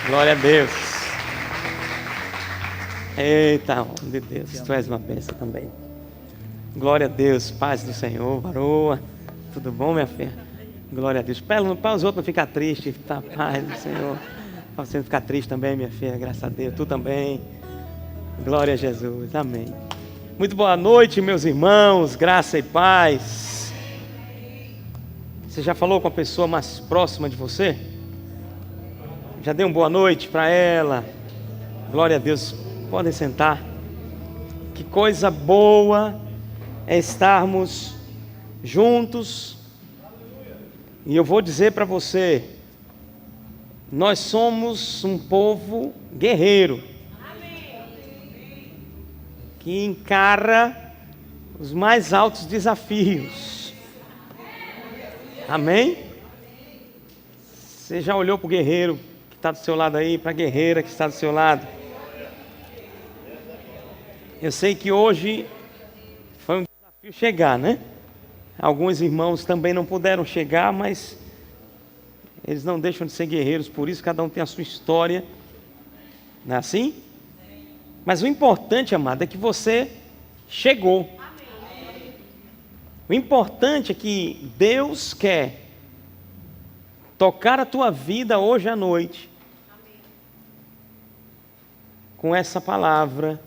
Glória a Deus. Eita, homem de Deus, tu és uma bênção também. Glória a Deus, paz do Senhor, varoa. Tudo bom, minha filha? Glória a Deus. Para os outros não ficar tristes, tá? Paz do Senhor. Para você não ficar triste também, minha filha, graças a Deus. Tu também. Glória a Jesus, amém. Muito boa noite, meus irmãos, graça e paz. Você já falou com a pessoa mais próxima de você? Já deu uma boa noite para ela? Glória a Deus. Podem sentar. Que coisa boa é estarmos juntos. E eu vou dizer para você, nós somos um povo guerreiro, que encara os mais altos desafios. Amém? Você já olhou para o guerreiro que está do seu lado aí, para a guerreira que está do seu lado? Eu sei que hoje foi um desafio chegar, né? Alguns irmãos também não puderam chegar, mas eles não deixam de ser guerreiros, por isso cada um tem a sua história. Não é assim? Mas o importante, amado, é que você chegou. O importante é que Deus quer tocar a tua vida hoje à noite com essa palavra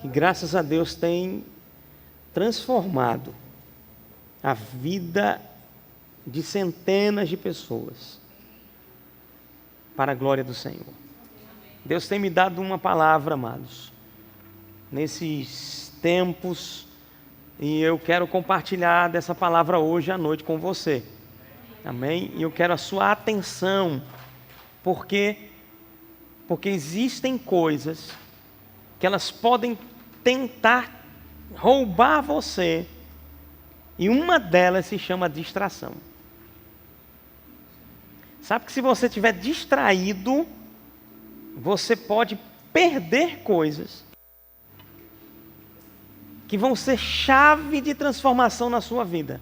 que, graças a Deus, tem transformado a vida de centenas de pessoas para a glória do Senhor. Deus tem me dado uma palavra, amados, nesses tempos, e eu quero compartilhar dessa palavra hoje à noite com você. Amém? E eu quero a sua atenção, porque existem coisas que elas podem tentar roubar você, e uma delas se chama distração. Sabe que se você estiver distraído, você pode perder coisas que vão ser chave de transformação na sua vida.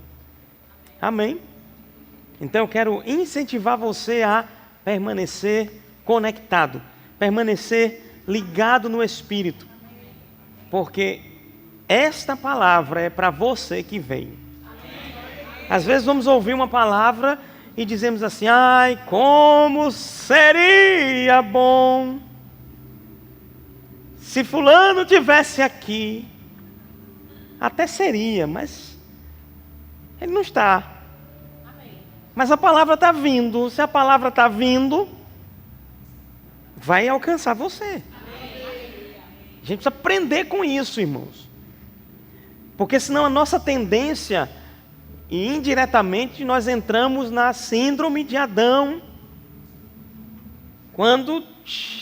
Amém? Então eu quero incentivar você a permanecer conectado, permanecer ligado no Espírito, porque esta palavra é para você que veio. Às vezes vamos ouvir uma palavra e dizemos assim: ai, como seria bom se fulano tivesse aqui. Até seria, mas ele não está. Mas a palavra está vindo. Se a palavra está vindo, vai alcançar você. A gente precisa aprender com isso, irmãos. Porque senão a nossa tendência, e indiretamente nós entramos na síndrome de Adão. Quando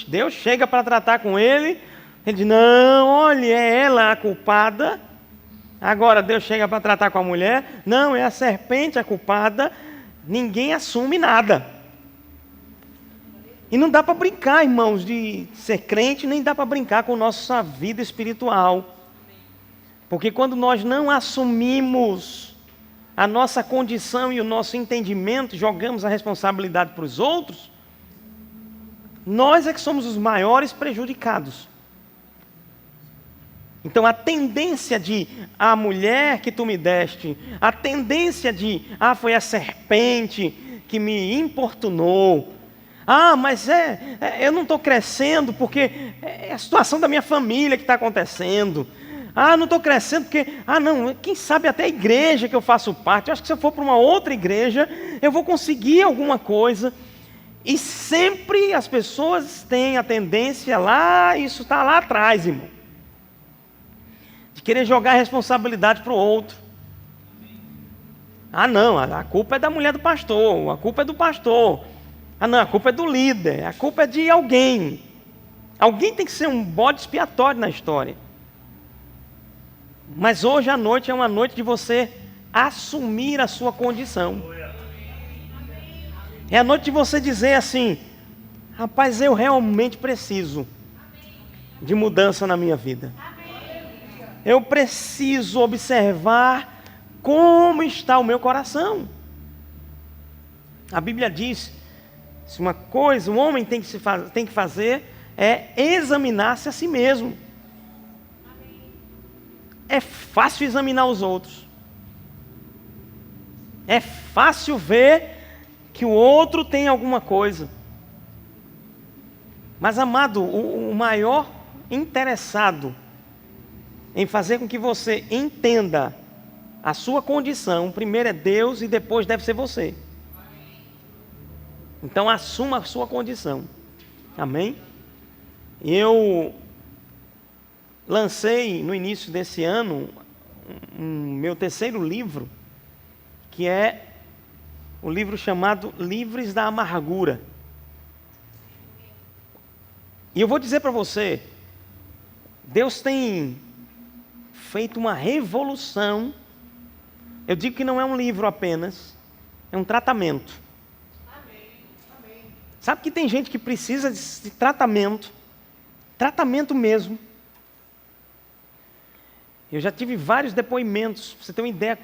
Deus chega para tratar com ele diz: não, olha, é ela a culpada. Agora Deus chega para tratar com a mulher: não, é a serpente a culpada. Ninguém assume nada. E não dá para brincar, irmãos, de ser crente, nem dá para brincar com nossa vida espiritual. Porque quando nós não assumimos a nossa condição e o nosso entendimento, jogamos a responsabilidade para os outros, nós é que somos os maiores prejudicados. Então a tendência de a mulher que tu me deste, a tendência de foi a serpente que me importunou, mas eu não estou crescendo porque é a situação da minha família que está acontecendo. Não estou crescendo porque, não, quem sabe até a igreja que eu faço parte, eu acho que se eu for para uma outra igreja, eu vou conseguir alguma coisa. E sempre as pessoas têm a tendência isso está lá atrás, irmão, de querer jogar a responsabilidade para o outro. Não, a culpa é da mulher do pastor, a culpa é do pastor. Não, a culpa é do líder, a culpa é de alguém. Alguém tem que ser um bode expiatório na história. Mas hoje à noite é uma noite de você assumir a sua condição. É a noite de você dizer assim: rapaz, eu realmente preciso de mudança na minha vida. Eu preciso observar como está o meu coração. A Bíblia diz Se uma coisa o homem tem que fazer é examinar-se a si mesmo. É fácil examinar os outros. É fácil ver que o outro tem alguma coisa. Mas, amado, o maior interessado em fazer com que você entenda a sua condição, primeiro é Deus e depois deve ser você. Então assuma a sua condição. Amém? Eu lancei no início desse ano meu terceiro livro, que é o livro chamado Livres da Amargura. E eu vou dizer para você, Deus tem feito uma revolução. Eu digo que não é um livro apenas, é um tratamento. Sabe que tem gente que precisa de tratamento mesmo. Eu já tive vários depoimentos, pra você ter uma ideia,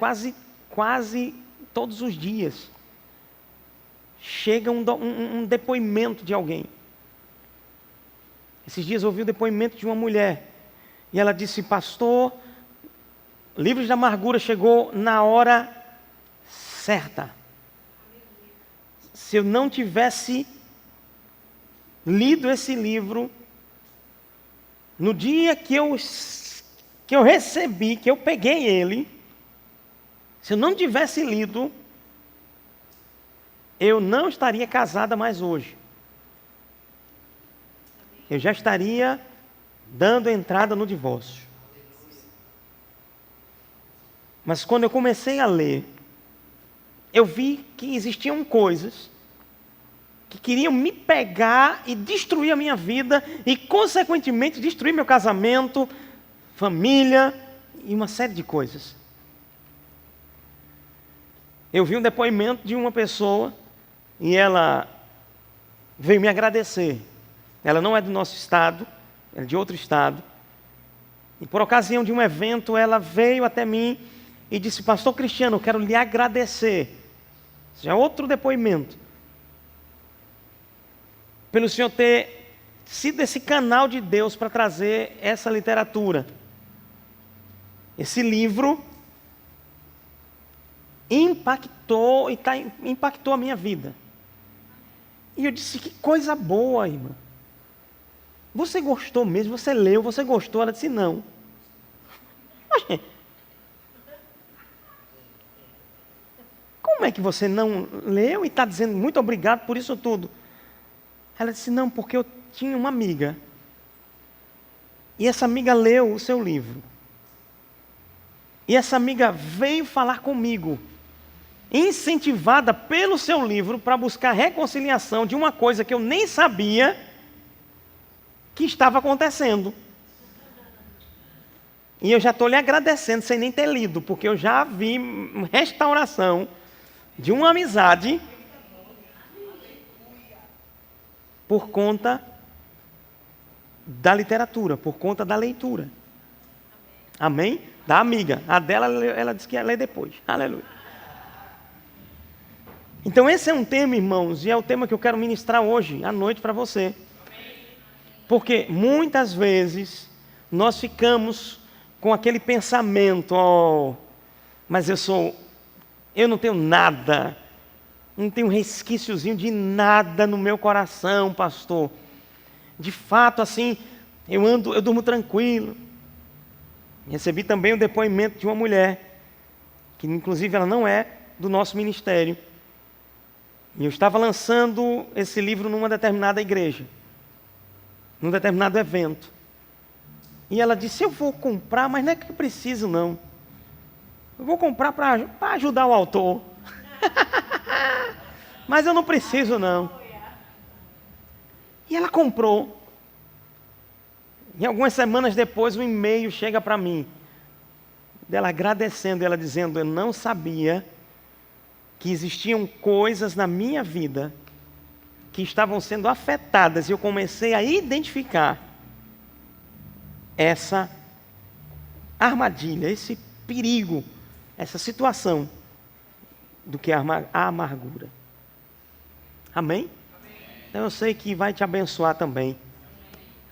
quase todos os dias. Chega um depoimento de alguém. Esses dias eu ouvi o depoimento de uma mulher, e ela disse: pastor, Livros da Amargura chegou na hora certa. Se eu não tivesse lido esse livro, no dia que eu recebi, que eu peguei ele, se eu não tivesse lido, eu não estaria casada mais hoje. Eu já estaria dando entrada no divórcio. Mas quando eu comecei a ler, eu vi que existiam coisas que queriam me pegar e destruir a minha vida e, consequentemente, destruir meu casamento, família e uma série de coisas. Eu vi um depoimento de uma pessoa e ela veio me agradecer. Ela não é do nosso estado, ela é de outro estado. E por ocasião de um evento, ela veio até mim e disse: pastor Cristiano, eu quero lhe agradecer. Já é outro depoimento. Pelo Senhor ter sido esse canal de Deus para trazer essa literatura. Esse livro impactou a minha vida. E eu disse: que coisa boa, irmã. Você gostou mesmo? Você leu? Você gostou? Ela disse: não. Como é que você não leu e está dizendo muito obrigado por isso tudo? Ela disse: não, porque eu tinha uma amiga. E essa amiga leu o seu livro. E essa amiga veio falar comigo, incentivada pelo seu livro, para buscar reconciliação de uma coisa que eu nem sabia que estava acontecendo. E eu já estou lhe agradecendo sem nem ter lido, porque eu já vi restauração de uma amizade por conta da literatura, por conta da leitura. Amém? Da amiga. A dela, ela disse que ia ler depois. Aleluia. Então esse é um tema, irmãos, e é o tema que eu quero ministrar hoje, à noite, para você. Porque muitas vezes nós ficamos com aquele pensamento: oh, mas eu não tenho nada, não tenho um resquíciozinho de nada no meu coração, pastor. De fato, assim, eu durmo tranquilo. Recebi também o depoimento de uma mulher, que inclusive ela não é do nosso ministério. E eu estava lançando esse livro numa determinada igreja, num determinado evento. E ela disse: eu vou comprar, mas não é que eu preciso não. Eu vou comprar para ajudar o autor. Mas eu não preciso não. E ela comprou. E algumas semanas depois um e-mail chega para mim, dela agradecendo, ela dizendo: eu não sabia que existiam coisas na minha vida que estavam sendo afetadas, e eu comecei a identificar essa armadilha, esse perigo, essa situação do que é a amargura. Amém? Então eu sei que vai te abençoar também.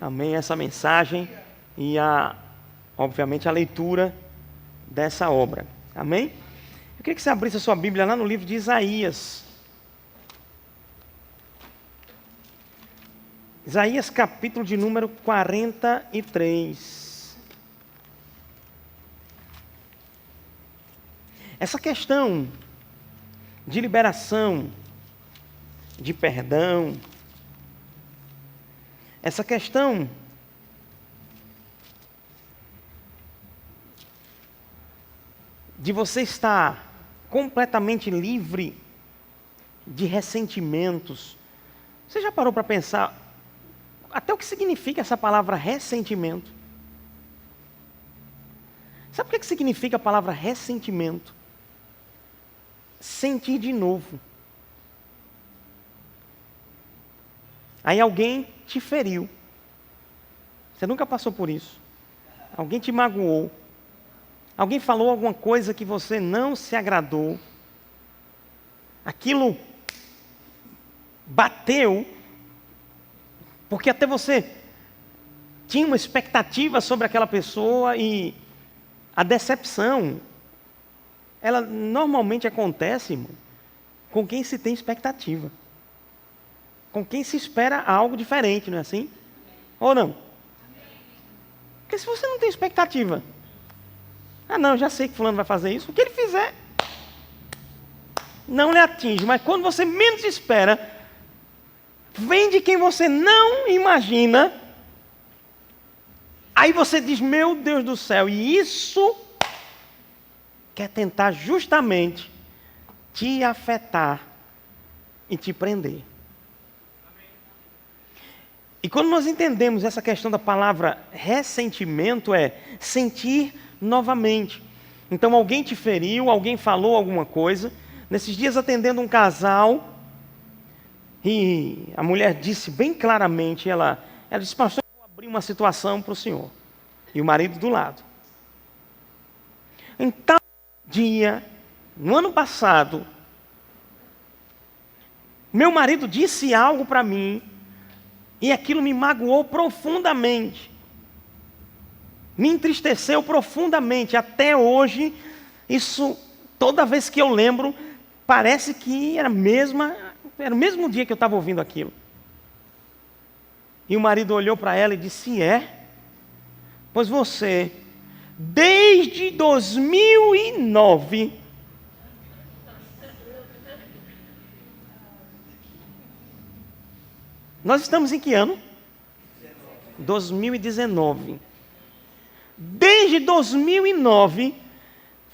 Amém? Essa mensagem e obviamente a leitura dessa obra. Amém? Eu queria que você abrisse a sua Bíblia lá no livro de Isaías. Isaías capítulo de número 43. Essa questão de liberação, de perdão, essa questão de você estar completamente livre de ressentimentos. Você já parou para pensar até o que significa essa palavra ressentimento? Sabe o que significa a palavra ressentimento? Sentir de novo. Aí alguém te feriu. Você nunca passou por isso. Alguém te magoou. Alguém falou alguma coisa que você não se agradou. Aquilo bateu, porque até você tinha uma expectativa sobre aquela pessoa e a decepção, ela normalmente acontece, irmão, com quem se tem expectativa. Com quem se espera algo diferente, não é assim? Ou não? Porque se você não tem expectativa, não, já sei que fulano vai fazer isso, o que ele fizer não lhe atinge, mas quando você menos espera, vem de quem você não imagina, aí você diz, meu Deus do céu, e isso quer tentar justamente te afetar e te prender. E quando nós entendemos essa questão da palavra ressentimento, é sentir novamente. Então alguém te feriu, alguém falou alguma coisa. Nesses dias atendendo um casal, e a mulher disse bem claramente, ela disse, pastor, eu vou abrir uma situação para o senhor. E o marido do lado. Em tal dia, no ano passado, meu marido disse algo para mim, e aquilo me magoou profundamente. Me entristeceu profundamente. Até hoje, isso, toda vez que eu lembro, parece que era o mesmo dia que eu estava ouvindo aquilo. E o marido olhou para ela e disse, pois você, desde 2009, nós estamos em que ano? 2019. Desde 2009,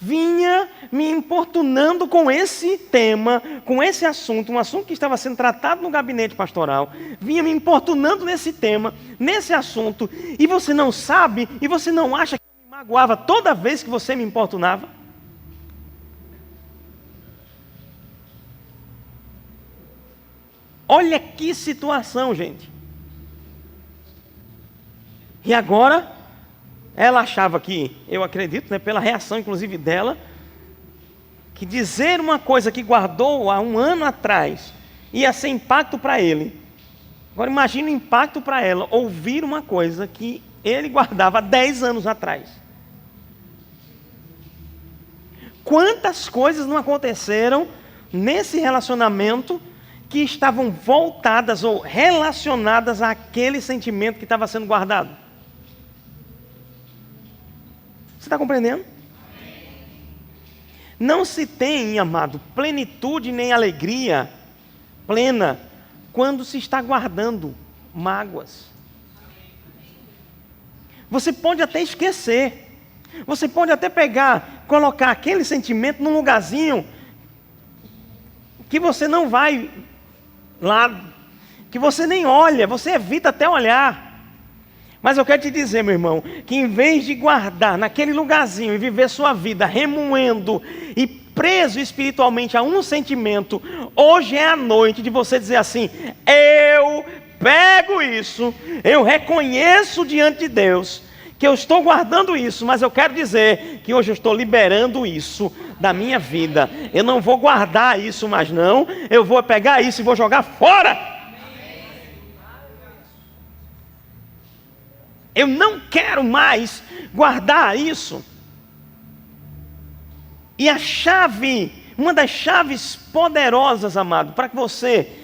vinha me importunando com esse tema, com esse assunto, um assunto que estava sendo tratado no gabinete pastoral, vinha me importunando nesse tema, nesse assunto, e você não sabe, e você não acha que eu me magoava toda vez que você me importunava? Olha que situação, gente. E agora, ela achava que, eu acredito, né, pela reação inclusive dela, que dizer uma coisa que guardou há um ano atrás ia ser impacto para ele. Agora imagine o impacto para ela, ouvir uma coisa que ele guardava há 10 anos atrás. Quantas coisas não aconteceram nesse relacionamento que estavam voltadas ou relacionadas àquele sentimento que estava sendo guardado? Você está compreendendo? Não se tem, amado, plenitude nem alegria plena quando se está guardando mágoas. Você pode até esquecer. Você pode até colocar aquele sentimento num lugarzinho que você não vai lá, que você nem olha, você evita até olhar. Mas eu quero te dizer, meu irmão, que em vez de guardar naquele lugarzinho e viver sua vida remoendo e preso espiritualmente a um sentimento, hoje é a noite de você dizer assim, eu pego isso, eu reconheço diante de Deus que eu estou guardando isso, mas eu quero dizer que hoje eu estou liberando isso da minha vida. Eu não vou guardar isso mais não, eu vou pegar isso e vou jogar fora. Eu não quero mais guardar isso. E a chave, uma das chaves poderosas, amado, para que você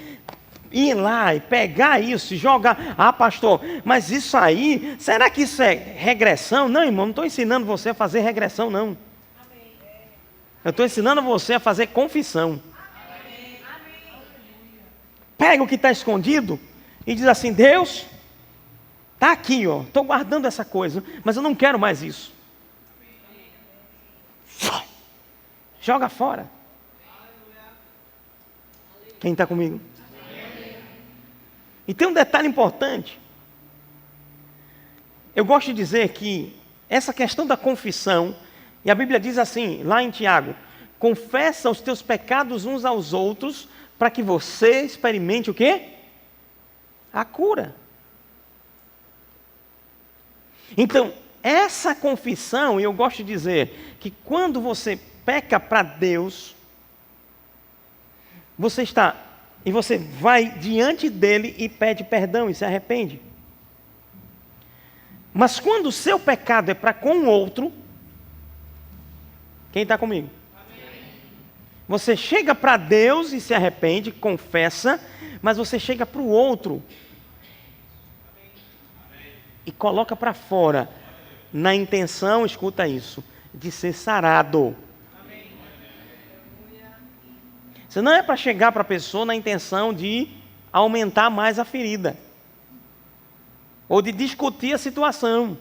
ir lá e pegar isso e jogar. Ah, pastor, mas isso aí, será que isso é regressão? Não, irmão, não estou ensinando você a fazer regressão, não. Eu estou ensinando você a fazer confissão. Pega o que está escondido e diz assim: Deus, está aqui, ó, estou guardando essa coisa, mas eu não quero mais isso. Joga fora. Quem está comigo? E tem um detalhe importante. Eu gosto de dizer que essa questão da confissão, e a Bíblia diz assim, lá em Tiago: confessa os teus pecados uns aos outros, para que você experimente o quê? A cura. Então, essa confissão, e eu gosto de dizer que quando você peca para Deus, você está, e você vai diante dele e pede perdão e se arrepende. Mas quando o seu pecado é para com o outro, quem está comigo? Amém. Você chega para Deus e se arrepende, confessa, mas você chega para o outro e coloca para fora, na intenção, escuta isso, de ser sarado. Você não é para chegar para a pessoa na intenção de aumentar mais a ferida, ou de discutir a situação.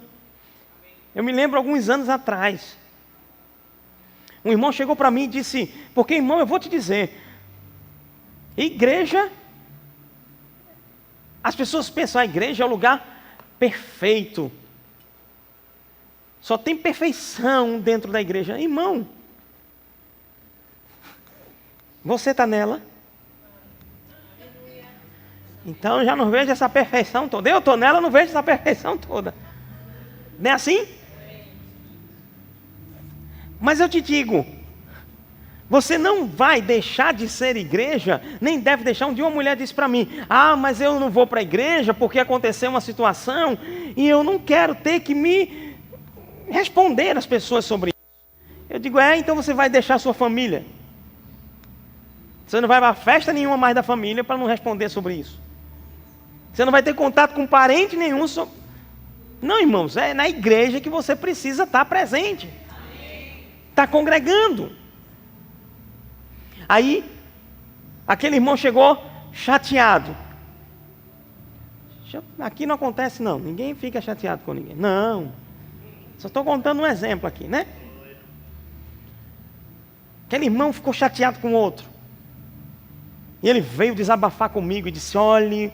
Eu me lembro alguns anos atrás, um irmão chegou para mim e disse: porque, irmão, eu vou te dizer, igreja, as pessoas pensam, a igreja é o lugar perfeito, só tem perfeição dentro da igreja. Irmão, você está nela? Então eu já não vejo essa perfeição toda. Eu estou nela, eu não vejo essa perfeição toda. Não é assim? Mas eu te digo, você não vai deixar de ser igreja, nem deve deixar. Um dia uma mulher disse para mim: ah, mas eu não vou para a igreja porque aconteceu uma situação e eu não quero ter que me responder às pessoas sobre isso. Eu digo: então você vai deixar a sua família. Você não vai para festa nenhuma mais da família para não responder sobre isso. Você não vai ter contato com parente nenhum. Não, irmãos, é na igreja que você precisa estar presente. Está congregando. Aí, aquele irmão chegou chateado. Aqui não acontece não, ninguém fica chateado com ninguém. Não, só estou contando um exemplo aqui, né? Aquele irmão ficou chateado com o outro. E ele veio desabafar comigo e disse: olhe,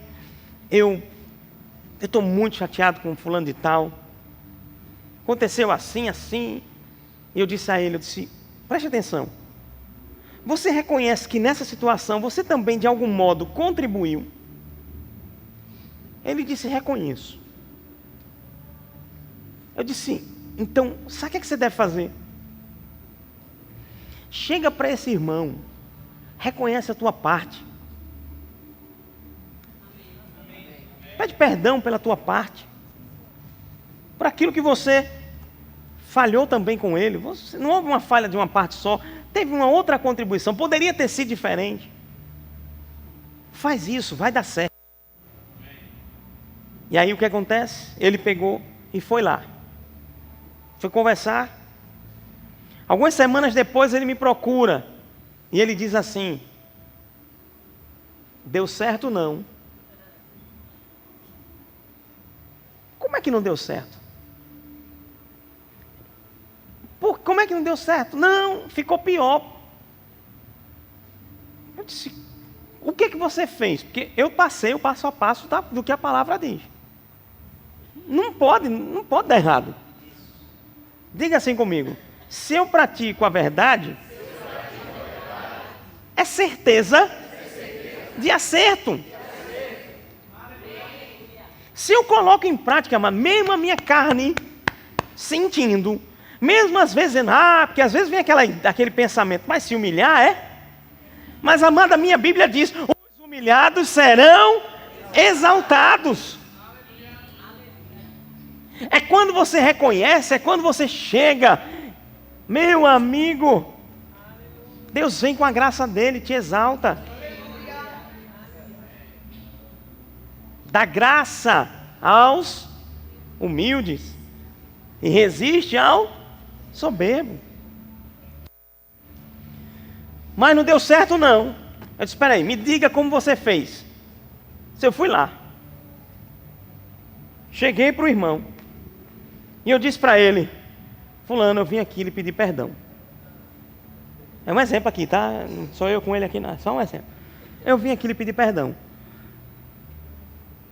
eu estou muito chateado com fulano de tal. Aconteceu assim, assim. E eu disse a ele, preste atenção. Você reconhece que nessa situação você também de algum modo contribuiu? Ele disse: reconheço. Eu disse: então, sabe o que você deve fazer? Chega para esse irmão, reconhece a tua parte. Pede perdão pela tua parte. Por aquilo que você falhou também com ele. Não houve uma falha de uma parte só. Teve uma outra contribuição. Poderia ter sido diferente. Faz isso, vai dar certo. E aí o que acontece? Ele pegou e foi lá. Foi conversar. Algumas semanas depois ele me procura. E ele diz assim: deu certo não? Como é que não deu certo? Como é que não deu certo? Não, ficou pior. Eu disse: o que você fez? Porque eu passei o passo a passo do que a palavra diz. Não pode dar errado. Diga assim comigo: se eu pratico a verdade, é certeza de acerto. Se eu coloco em prática, mas mesmo a minha carne sentindo, mesmo às vezes dizendo, porque às vezes vem aquele pensamento, mas se humilhar Mas, amada, a minha Bíblia diz: os humilhados serão exaltados. É quando você reconhece, é quando você chega. Meu amigo, Deus vem com a graça dele, te exalta. Dá graça aos humildes e resiste ao soberbo. Mas não deu certo não. Eu disse, espera aí, me diga como você fez. Se eu fui lá, cheguei para o irmão e eu disse para ele, fulano, eu vim aqui lhe pedir perdão. É um exemplo aqui, tá? Não sou eu com ele aqui, não, é só um exemplo. Eu vim aqui lhe pedir perdão.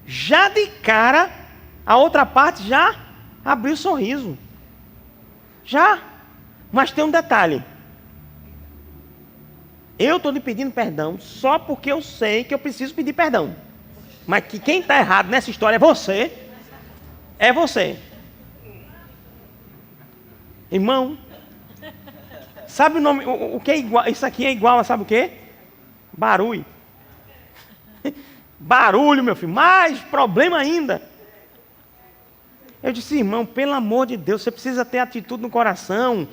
Já de cara, a outra parte já abriu o sorriso. Já. Mas tem um detalhe. Eu estou lhe pedindo perdão só porque eu sei que eu preciso pedir perdão. Mas que quem está errado nessa história é você. É você. Irmão, sabe o nome, o que é igual? Isso aqui é igual a sabe o quê? Barulho. Barulho, meu filho. Mais problema ainda. Eu disse, irmão, pelo amor de Deus, você precisa ter atitude no coração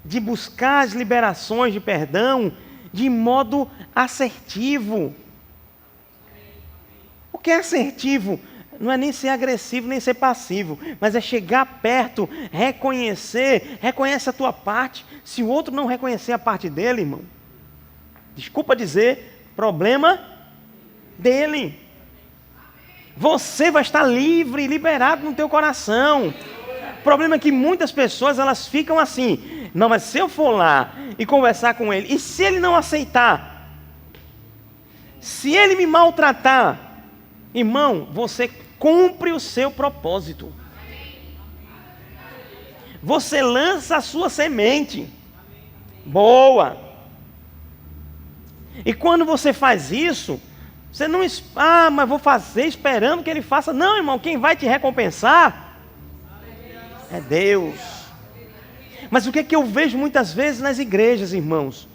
de buscar as liberações de perdão de modo assertivo. O que é assertivo? Não é nem ser agressivo, nem ser passivo, mas é chegar perto, reconhece a tua parte. Se o outro não reconhecer a parte dele, irmão, desculpa dizer, problema dele. Você vai estar livre, liberado no teu coração. O problema é que muitas pessoas, elas ficam assim, não, mas se eu for lá e conversar com ele, e se ele não aceitar? Se ele me maltratar? Irmão, você cumpre o seu propósito. Você lança a sua semente. Boa. E quando você faz isso, você não... mas vou fazer esperando que ele faça. Não, irmão, quem vai te recompensar é Deus. Mas o que é que eu vejo muitas vezes nas igrejas, irmãos?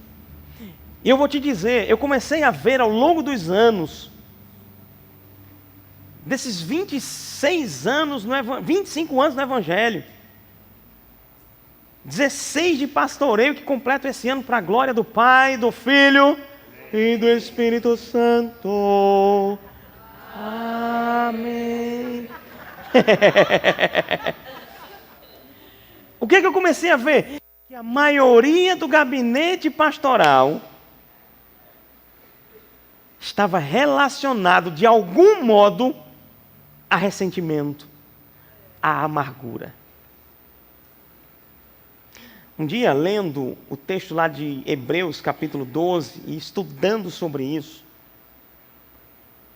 E eu vou te dizer, eu comecei a ver ao longo dos anos, desses 26 anos, 25 anos no Evangelho, 16 de pastoreio que completo esse ano para a glória do Pai, do Filho e do Espírito Santo. Amém. O que eu comecei a ver? Que a maioria do gabinete pastoral estava relacionado de algum modo a ressentimento, a amargura. Um dia, lendo o texto lá de Hebreus, capítulo 12, e estudando sobre isso,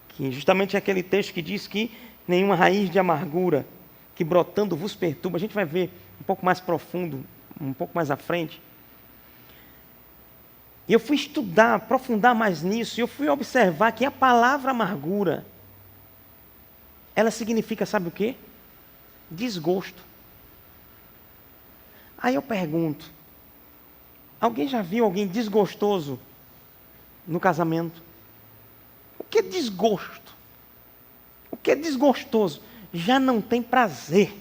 que justamente é aquele texto que diz que nenhuma raiz de amargura que brotando vos perturba. A gente vai ver um pouco mais profundo, um pouco mais à frente. E eu fui estudar, aprofundar mais nisso, e eu fui observar que a palavra amargura, ela significa, sabe o quê? Desgosto. Aí eu pergunto, alguém já viu alguém desgostoso no casamento? O que é desgosto? O que é desgostoso? Já não tem prazer.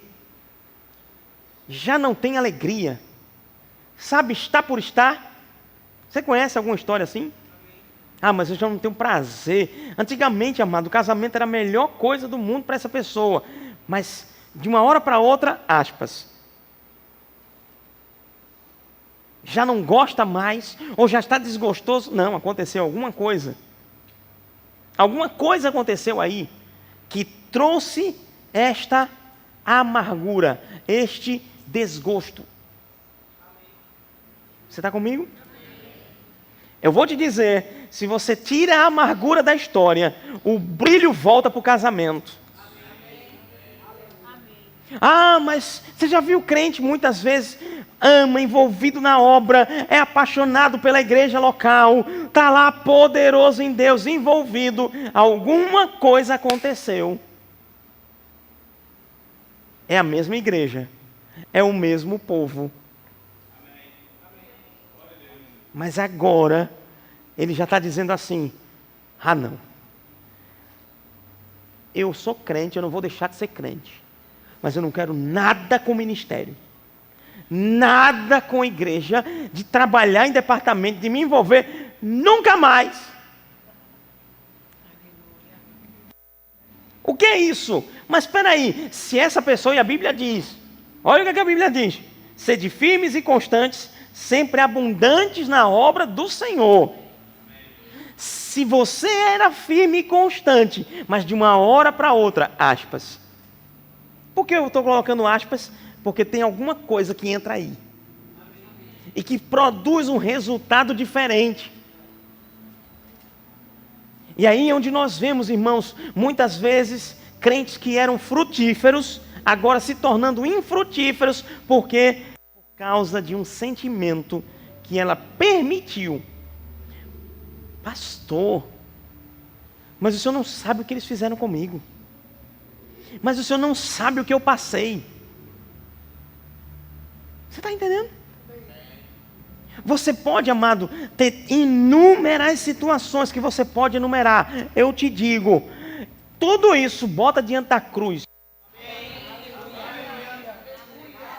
Já não tem alegria. Sabe, está por estar? Você conhece alguma história assim? Ah, mas eu já não tenho prazer. Antigamente, amado, o casamento era a melhor coisa do mundo para essa pessoa. Mas, de uma hora para outra, aspas, já não gosta mais, ou já está desgostoso. Não, aconteceu alguma coisa. Alguma coisa aconteceu aí, que trouxe esta amargura, este desgosto. Você está comigo? Eu vou te dizer, se você tira a amargura da história, o brilho volta para o casamento. Ah, mas você já viu crente muitas vezes, ama, envolvido na obra, é apaixonado pela igreja local, está lá poderoso em Deus, envolvido, alguma coisa aconteceu. É a mesma igreja, é o mesmo povo. Mas agora, ele já está dizendo assim, ah não, eu sou crente, eu não vou deixar de ser crente. mas eu não quero nada com ministério. Nada com igreja, de trabalhar em departamento, de me envolver, nunca mais. O que é isso? Mas espera aí, se essa pessoa, e a Bíblia diz, olha o que a Bíblia diz: sede firmes e constantes, sempre abundantes na obra do Senhor. Se você era firme e constante, mas de uma hora para outra, aspas. Por que eu estou colocando aspas? Porque tem alguma coisa que entra aí. E que produz um resultado diferente. E aí é onde nós vemos, irmãos, muitas vezes, crentes que eram frutíferos, agora se tornando infrutíferos, por causa de um sentimento que ela permitiu. Pastor, mas o senhor não sabe o que eles fizeram comigo. Mas o senhor não sabe o que eu passei. Você está entendendo? Você pode, amado, ter inúmeras situações que você pode enumerar. Eu te digo, tudo isso bota diante da cruz.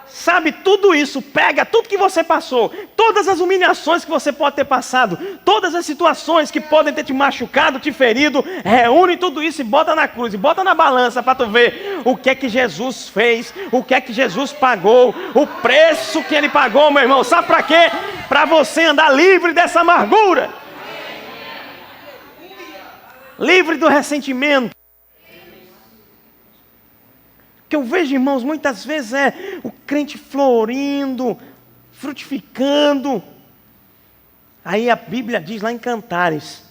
Sabe, tudo isso, pega tudo que você passou, todas as humilhações que você pode ter passado, todas as situações que podem ter te machucado, te ferido, reúne tudo isso e bota na cruz, e bota na balança para tu ver o que é que Jesus fez, o que é que Jesus pagou, o preço que ele pagou, meu irmão. Sabe para quê? Para você andar livre dessa amargura, livre do ressentimento. O que eu vejo, irmãos, muitas vezes é o crente florindo, frutificando. Aí a Bíblia diz lá em Cantares,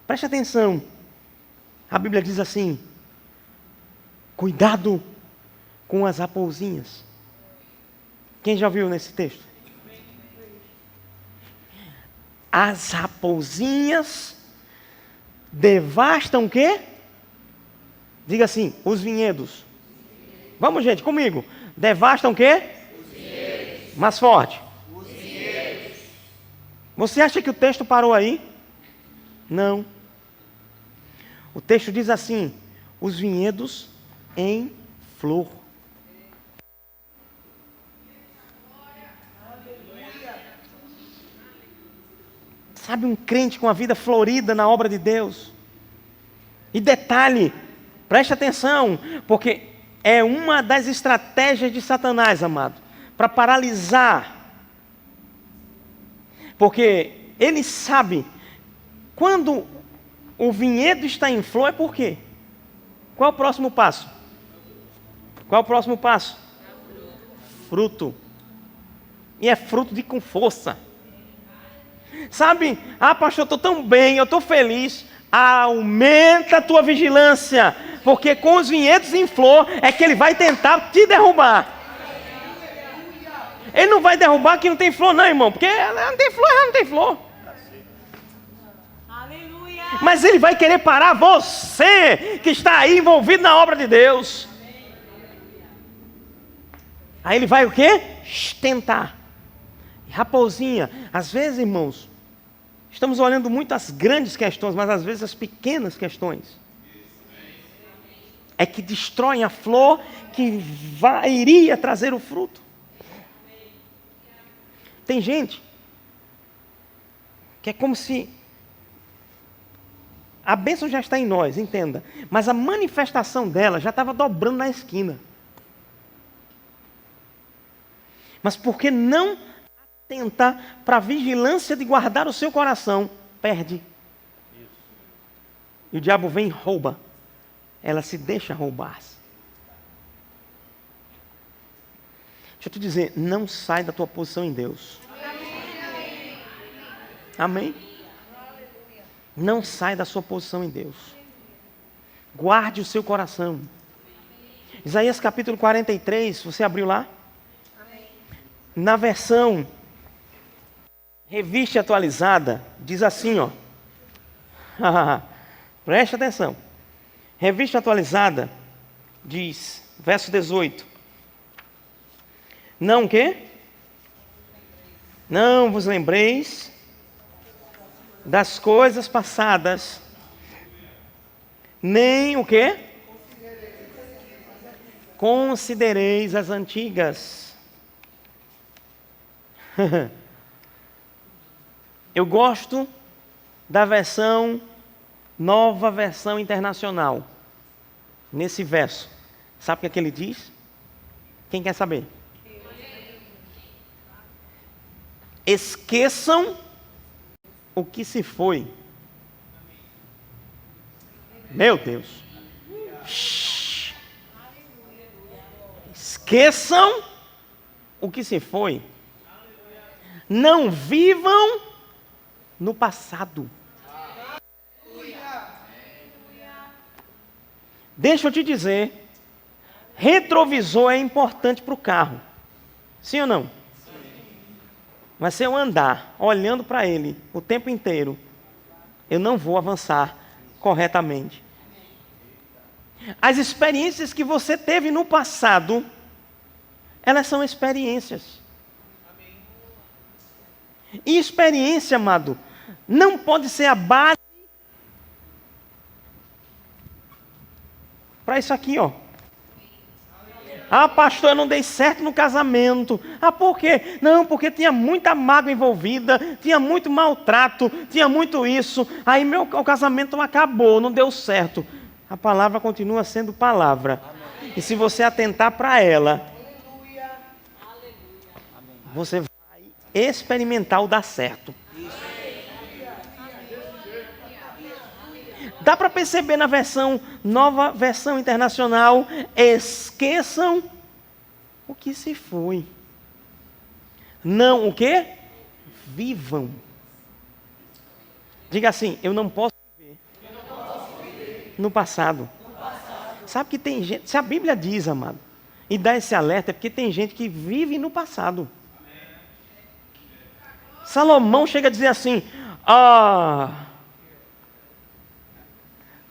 preste atenção, a Bíblia diz assim: cuidado com as raposinhas. Quem já viu nesse texto? As raposinhas devastam o quê? Diga assim, os vinhedos. Vamos, gente, comigo. Devastam o quê? Os vinhedos. Mais forte. Os vinhedos. Você acha que o texto parou aí? Não. O texto diz assim: os vinhedos em flor. Sabe, um crente com a vida florida na obra de Deus. E detalhe, preste atenção, porque é uma das estratégias de Satanás, amado, para paralisar. Porque ele sabe, quando o vinhedo está em flor, é por quê? Qual é o próximo passo? Qual é o próximo passo? Fruto. E é fruto de com força. Sabe, pastor, eu estou tão bem, eu estou feliz. Aumenta a tua vigilância, porque com os vinhedos em flor é que ele vai tentar te derrubar. Ele não vai derrubar quem não tem flor, não, irmão, porque ela não tem flor, ela não tem flor. Mas ele vai querer parar você que está aí envolvido na obra de Deus. Aí ele vai o quê? Tentar. Raposinha, às vezes, irmãos, estamos olhando muito as grandes questões, mas às vezes as pequenas questões é que destroem a flor que iria trazer o fruto. Tem gente que é como se a bênção já está em nós, entenda, mas a manifestação dela já estava dobrando na esquina. Mas porque não atenta para a vigilância de guardar o seu coração, perde. E o diabo vem e rouba. Ela se deixa roubar. Deixa eu te dizer, não sai da tua posição em Deus. Amém? Não sai da sua posição em Deus. Guarde o seu coração. Isaías capítulo 43, você abriu lá? Na versão Revista Atualizada, diz assim, ó. Preste atenção. Revista Atualizada diz, verso 18. Não o quê? Não vos lembreis das coisas passadas, nem o quê? considereis as antigas. Eu gosto da versão, Nova Versão Internacional. Nesse verso, sabe o que ele diz? Quem quer saber? Esqueçam o que se foi. Meu Deus. Shhh. Esqueçam o que se foi. Não vivam no passado. Deixa eu te dizer, retrovisor é importante para o carro. Sim ou não? Mas se eu andar olhando para ele o tempo inteiro, eu não vou avançar corretamente. As experiências que você teve no passado, elas são experiências. E experiência, amado, não pode ser a base para isso aqui, ó. Ah, pastor, eu não dei certo no casamento. Ah, por quê? Não, porque tinha muita mágoa envolvida, tinha muito maltrato, tinha muito isso. Aí o casamento acabou, não deu certo. A palavra continua sendo palavra. E se você atentar para ela, você vai experimentar o dar certo. Dá para perceber na versão, Nova Versão Internacional, esqueçam o que se foi. Não o quê? Vivam. Diga assim, eu não posso viver no passado. Sabe que tem gente, se a Bíblia diz, amado, e dá esse alerta, é porque tem gente que vive no passado. Salomão chega a dizer assim,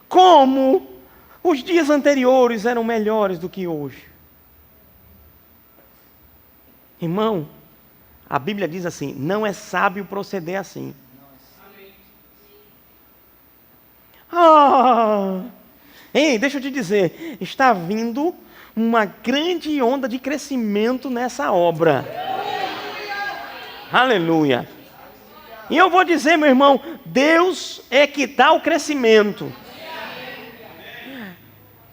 como os dias anteriores eram melhores do que hoje. Irmão, a Bíblia diz assim, não é sábio proceder assim. Ei, deixa eu te dizer, está vindo uma grande onda de crescimento nessa obra. Aleluia. E eu vou dizer, meu irmão, Deus é que dá o crescimento.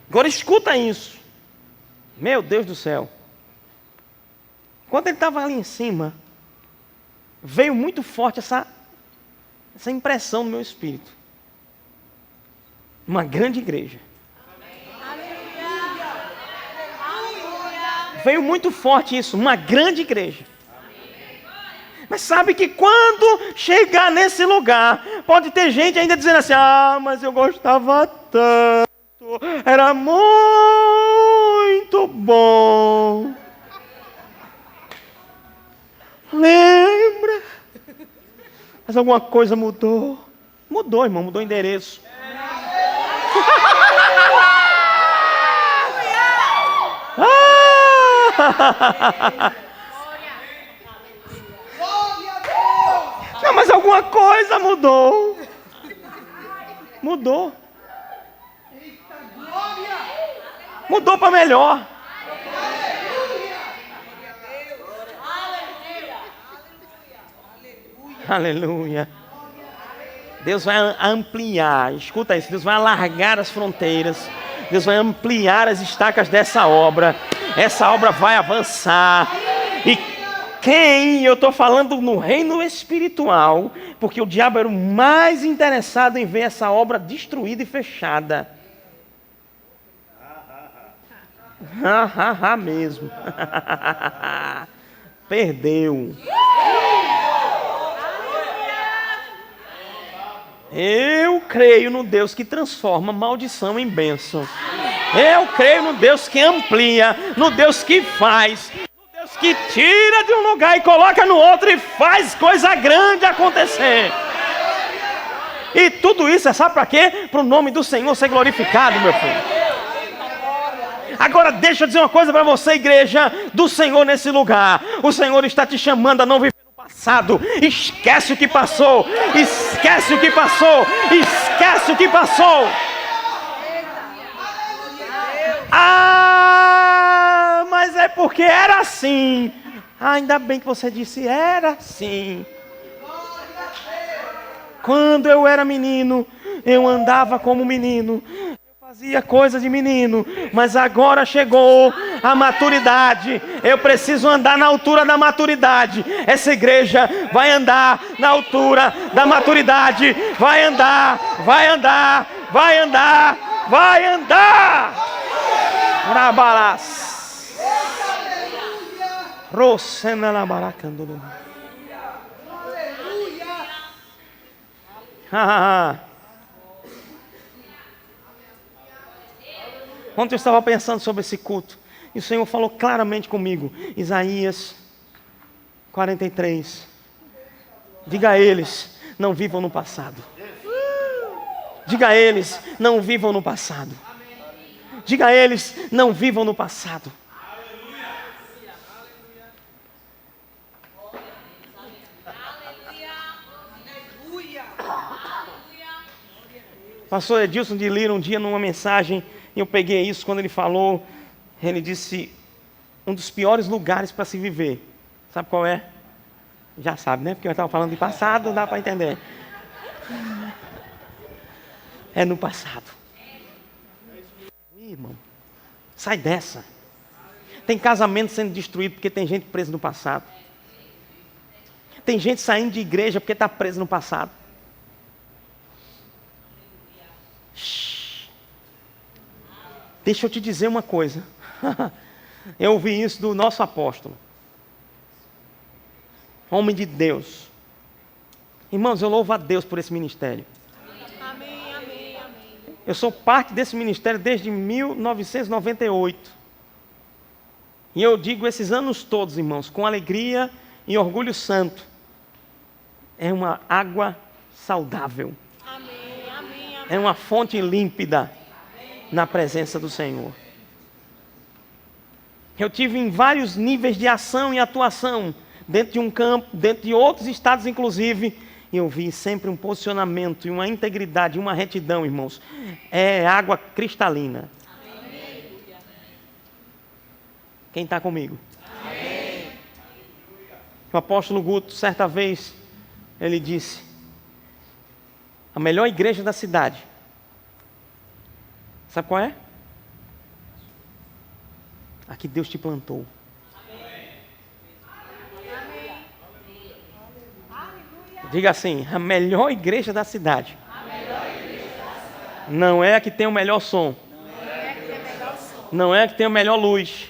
Agora escuta isso. Meu Deus do céu. Quando ele estava ali em cima, veio muito forte essa impressão no meu espírito. Uma grande igreja. Veio muito forte isso, uma grande igreja. Mas sabe que quando chegar nesse lugar, pode ter gente ainda dizendo assim, mas eu gostava tanto. Era muito bom. Lembra? Mas alguma coisa mudou. Mudou, irmão, mudou o endereço. Não, mas alguma coisa mudou. Mudou. Mudou para melhor. Aleluia. Deus vai ampliar, escuta isso, Deus vai alargar as fronteiras. Deus vai ampliar as estacas dessa obra. Essa obra vai avançar. E quem, eu estou falando no reino espiritual, porque o diabo era o mais interessado em ver essa obra destruída e fechada. Mesmo. Perdeu. Eu creio no Deus que transforma maldição em bênção. Eu creio no Deus que amplia, no Deus que faz, no Deus que tira de um lugar e coloca no outro e faz coisa grande acontecer. E tudo isso é sabe para quê? Para o nome do Senhor ser glorificado, meu filho. Agora deixa eu dizer uma coisa para você, igreja do Senhor nesse lugar. O Senhor está te chamando a não viver no passado. Esquece o que passou. Esquece o que passou. Esquece o que passou. porque era assim. Ainda bem que você disse, era assim. Quando eu era menino, eu andava como menino. Fazia coisa de menino, mas agora chegou a maturidade. Eu preciso andar na altura da maturidade. Essa igreja vai andar na altura da maturidade. Vai andar, vai andar, vai andar, vai andar. Rabalas. Rosena la baracandolo. Ontem eu estava pensando sobre esse culto e o Senhor falou claramente comigo. Isaías 43. Diga a eles, não vivam no passado. Diga a eles, não vivam no passado. Diga a eles, não vivam no passado. Pastor Edilson de Lira um dia numa mensagem, e eu peguei isso quando ele falou, ele disse, um dos piores lugares para se viver. Sabe qual é? Já sabe, né? Porque eu estava falando de passado, dá para entender. É no passado. Irmão, sai dessa. Tem casamento sendo destruído porque tem gente presa no passado. Tem gente saindo de igreja porque está presa no passado. Deixa eu te dizer uma coisa. Eu ouvi isso do nosso apóstolo, homem de Deus. Irmãos, eu louvo a Deus por esse ministério. Amém, amém, amém. Eu sou parte desse ministério desde 1998. E eu digo esses anos todos, irmãos, com alegria e orgulho santo. É uma água saudável. Amém, amém, amém. É uma fonte límpida na presença do Senhor. Eu tive em vários níveis de ação e atuação, dentro de um campo, dentro de outros estados inclusive, e eu vi sempre um posicionamento e uma integridade, uma retidão, irmãos. É água cristalina. Amém. Quem está comigo? Amém. O apóstolo Guto, certa vez, ele disse, a melhor igreja da cidade, sabe qual é? A que Deus te plantou. Diga assim, a melhor igreja da cidade. Não é a que tem o melhor som. Não é a que tem a melhor luz.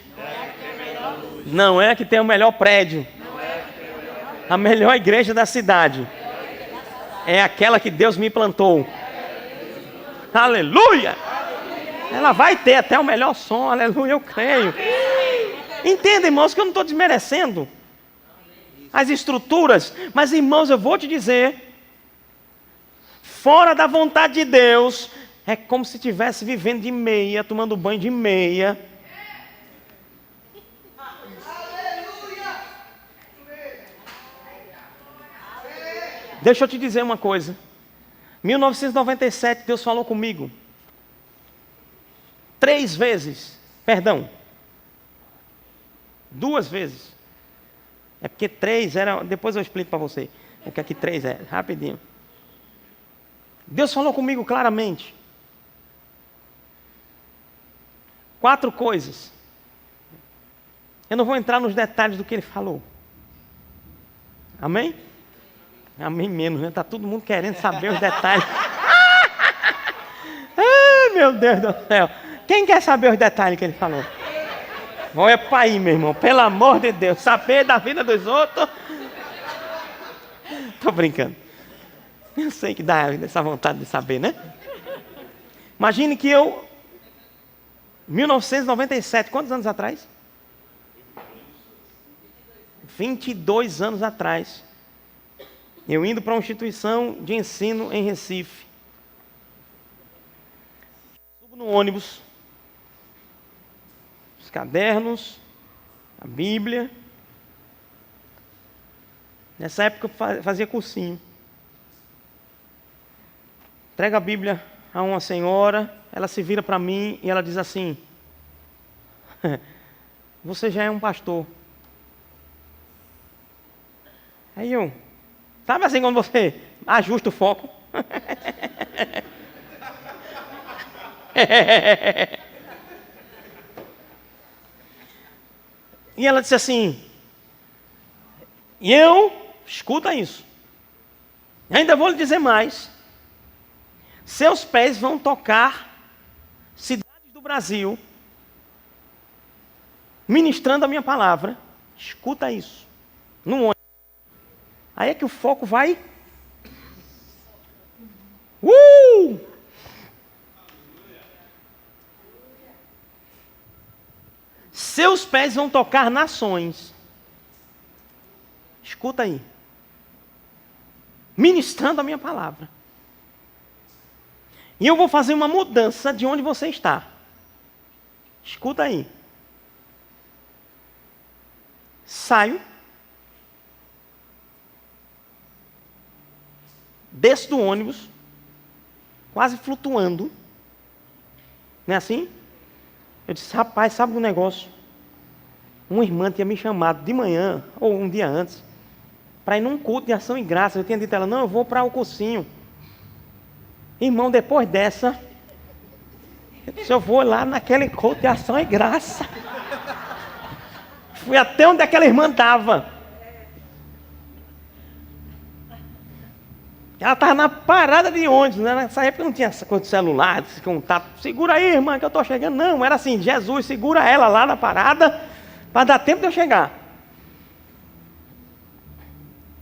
Não é a que tem o melhor prédio. A melhor igreja da cidade é aquela que Deus me plantou. Aleluia! Ela vai ter até o melhor som, aleluia, eu creio. Entenda, irmãos, que eu não estou desmerecendo as estruturas, mas, irmãos, eu vou te dizer, fora da vontade de Deus, é como se estivesse vivendo de meia, tomando banho de meia. Deixa eu te dizer uma coisa. 1997, Deus falou comigo. 3 vezes, perdão, 2 vezes. É porque 3 era, depois eu explico para você o que é que 3 é, rapidinho. Deus falou comigo claramente. 4 coisas. Eu não vou entrar nos detalhes do que ele falou. Amém? Amém menos, né? Está todo mundo querendo saber os detalhes. Ai, meu Deus do céu. Quem quer saber os detalhes que ele falou? Olha para aí, meu irmão. Pelo amor de Deus. Saber da vida dos outros. Estou brincando. Eu sei que dá essa vontade de saber, né? Imagine que eu... 1997, quantos anos atrás? 22 anos atrás. Eu indo para uma instituição de ensino em Recife. Subo no ônibus. Os cadernos, a Bíblia. Nessa época eu fazia cursinho. Entrega a Bíblia a uma senhora, ela se vira para mim e ela diz assim: você já é um pastor. Aí eu, sabe assim quando você ajusta o foco? E ela disse assim, e eu, escuta isso, ainda vou lhe dizer mais, seus pés vão tocar cidades do Brasil, ministrando a minha palavra, escuta isso, no ônibus. Aí é que o foco vai, seus pés vão tocar nações. Escuta aí. Ministrando a minha palavra. E eu vou fazer uma mudança de onde você está. Escuta aí. Saio. Desço do ônibus. Quase flutuando. Não é assim? Eu disse, rapaz, sabe um negócio? Uma irmã tinha me chamado de manhã, ou um dia antes, para ir num culto de ação e graça. Eu tinha dito a ela, não, eu vou para o cursinho. Irmão, depois dessa, eu disse, eu vou lá naquele culto de ação e graça. Fui até onde aquela irmã estava. Ela estava na parada de ônibus, né? Nessa época não tinha essa coisa de celular, de contato. Segura aí, irmã, que eu estou chegando. Não, era assim, Jesus, segura ela lá na parada, para dar tempo de eu chegar.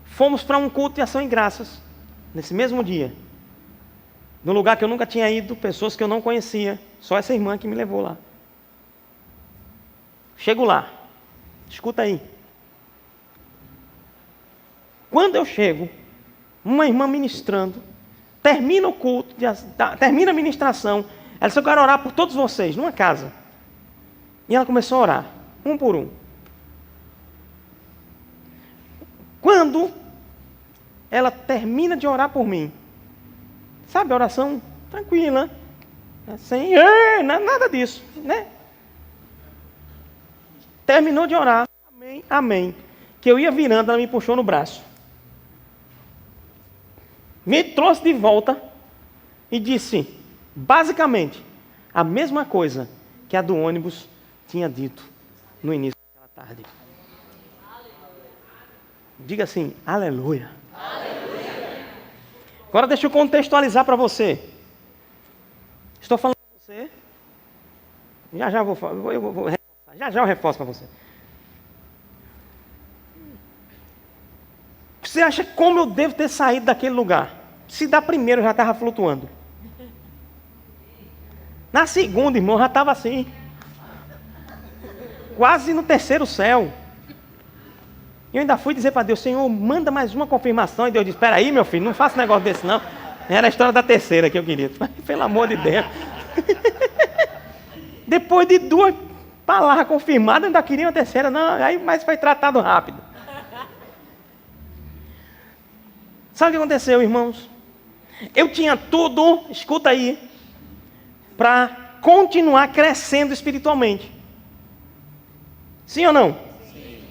Fomos para um culto de ação e graças, nesse mesmo dia. Num lugar que eu nunca tinha ido, pessoas que eu não conhecia. Só essa irmã que me levou lá. Chego lá. Escuta aí. Quando eu chego, uma irmã ministrando, termina o culto, termina a ministração. Ela disse, eu quero orar por todos vocês, numa casa. E ela começou a orar, um por um. Quando ela termina de orar por mim, sabe, a oração tranquila, sem nada disso, né? Terminou de orar, amém, amém. Que eu ia virando, ela me puxou no braço. Me trouxe de volta e disse, basicamente, a mesma coisa que a do ônibus tinha dito no início daquela tarde. Diga assim, aleluia. Aleluia. Agora deixa eu contextualizar para você. Estou falando para você. Já eu vou reforçar. Já eu reforço para você. Você acha como eu devo ter saído daquele lugar? Se da primeira eu já estava flutuando. Na segunda, irmão, eu já estava assim. Quase no terceiro céu. E eu ainda fui dizer para Deus, Senhor, manda mais uma confirmação. E Deus disse, espera aí, meu filho, não faça negócio desse não. Era a história da terceira que eu queria. Mas, pelo amor de Deus. Depois de 2 palavras confirmadas, ainda queria uma terceira. Não, aí, mas foi tratado rápido. Sabe o que aconteceu, irmãos? Eu tinha tudo, escuta aí, para continuar crescendo espiritualmente. Sim ou não? Sim.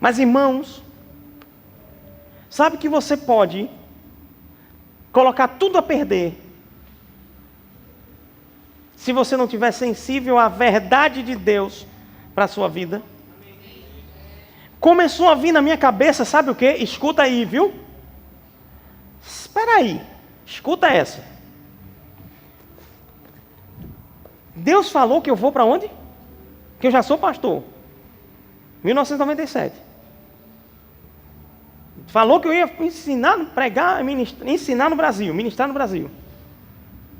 Mas, irmãos, sabe que você pode colocar tudo a perder se você não estiver sensível à verdade de Deus para a sua vida? Começou a vir na minha cabeça, sabe o que? Escuta aí, viu? Espera aí, escuta essa. Deus falou que eu vou para onde? Que eu já sou pastor. 1997. Falou que eu ia ensinar, pregar, ensinar no Brasil, ministrar no Brasil.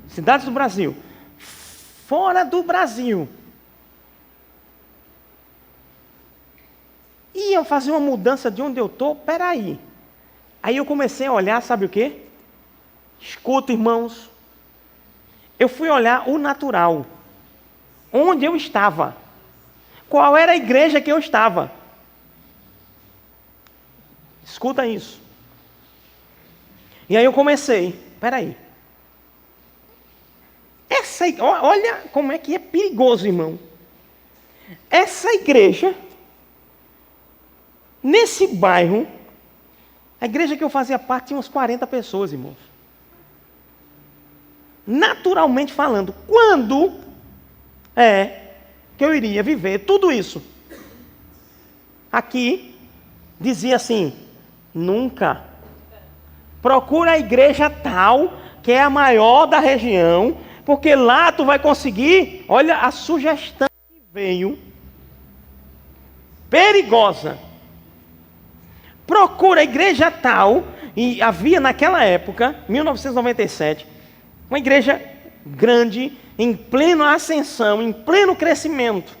Cidades do Brasil. Fora do Brasil. E eu fazer uma mudança de onde eu estou, peraí. Aí eu comecei a olhar, sabe o quê? Escuta, irmãos. Eu fui olhar o natural. Onde eu estava. Qual era a igreja que eu estava. Escuta isso. E aí eu comecei, peraí. Olha como é que é perigoso, irmão. Essa igreja, nesse bairro, a igreja que eu fazia parte tinha uns 40 pessoas, irmãos. Naturalmente falando, quando que eu iria viver tudo isso? Aqui dizia assim: nunca. Procura a igreja tal, que é a maior da região, porque lá tu vai conseguir. Olha a sugestão que veio, perigosa. Procura a igreja tal, e havia naquela época, 1997, uma igreja grande, em plena ascensão, em pleno crescimento.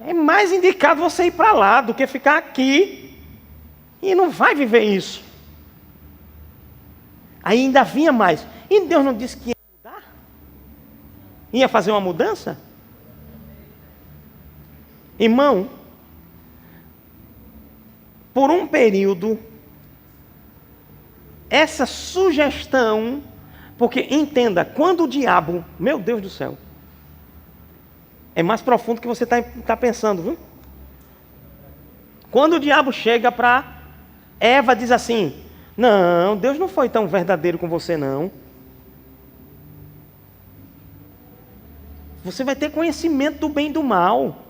É mais indicado você ir para lá do que ficar aqui e não vai viver isso. Aí ainda vinha mais. E Deus não disse que ia mudar? Ia fazer uma mudança? Irmão, por um período, essa sugestão, porque entenda, quando o diabo, meu Deus do céu, é mais profundo que você está pensando, viu? Quando o diabo chega para Eva, diz assim: não, Deus não foi tão verdadeiro com você, não. Você vai ter conhecimento do bem e do mal.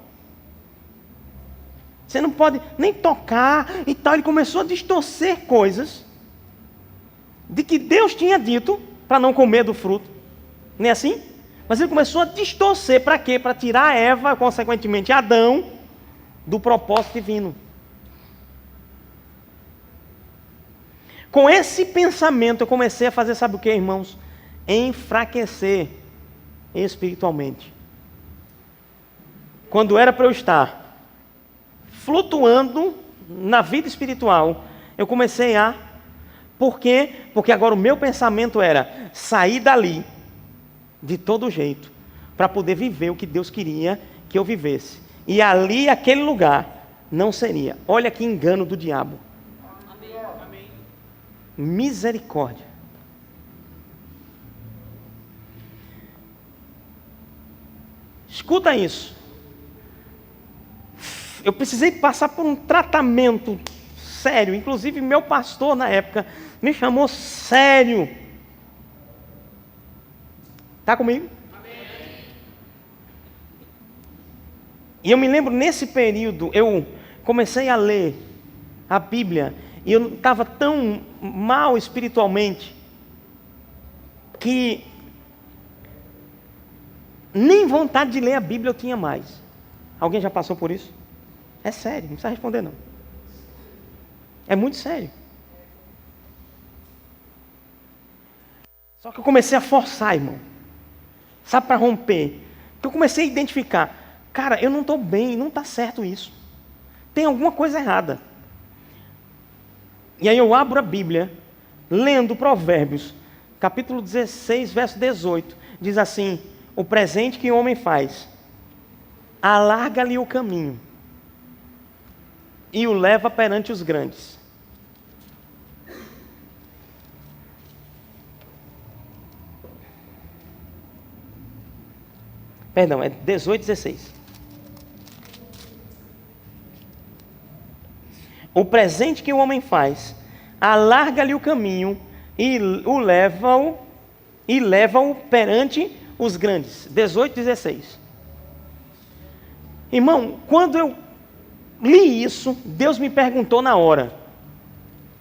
Você não pode nem tocar e tal. Ele começou a distorcer coisas de que Deus tinha dito para não comer do fruto. Não é assim? Mas ele começou a distorcer para quê? Para tirar Eva, consequentemente Adão, do propósito divino. Com esse pensamento eu comecei a fazer, sabe o que, irmãos? Enfraquecer espiritualmente. Quando era para eu estar flutuando na vida espiritual, eu comecei a... Por quê? Porque agora o meu pensamento era sair dali de todo jeito, para poder viver o que Deus queria que eu vivesse. E ali, aquele lugar, não seria. Olha que engano do diabo. Amém. Misericórdia. Escuta isso. Eu precisei passar por um tratamento sério. Inclusive, meu pastor, na época, me chamou sério. Está comigo? Amém. E eu me lembro, nesse período, eu comecei a ler a Bíblia, e eu estava tão mal espiritualmente, que nem vontade de ler a Bíblia eu tinha mais. Alguém já passou por isso? É sério, não precisa responder não. É muito sério. Só que eu comecei a forçar, irmão. Sabe, para romper. Então eu comecei a identificar. Cara, eu não estou bem, não está certo isso. Tem alguma coisa errada. E aí eu abro a Bíblia, lendo Provérbios, capítulo 16, verso 18. Diz assim: o presente que o homem faz, alarga-lhe o caminho e o leva perante os grandes. Perdão, é 18, 16. O presente que o homem faz, alarga-lhe o caminho e o leva-o perante os grandes. 18, 16. Irmão, quando eu li isso, Deus me perguntou na hora.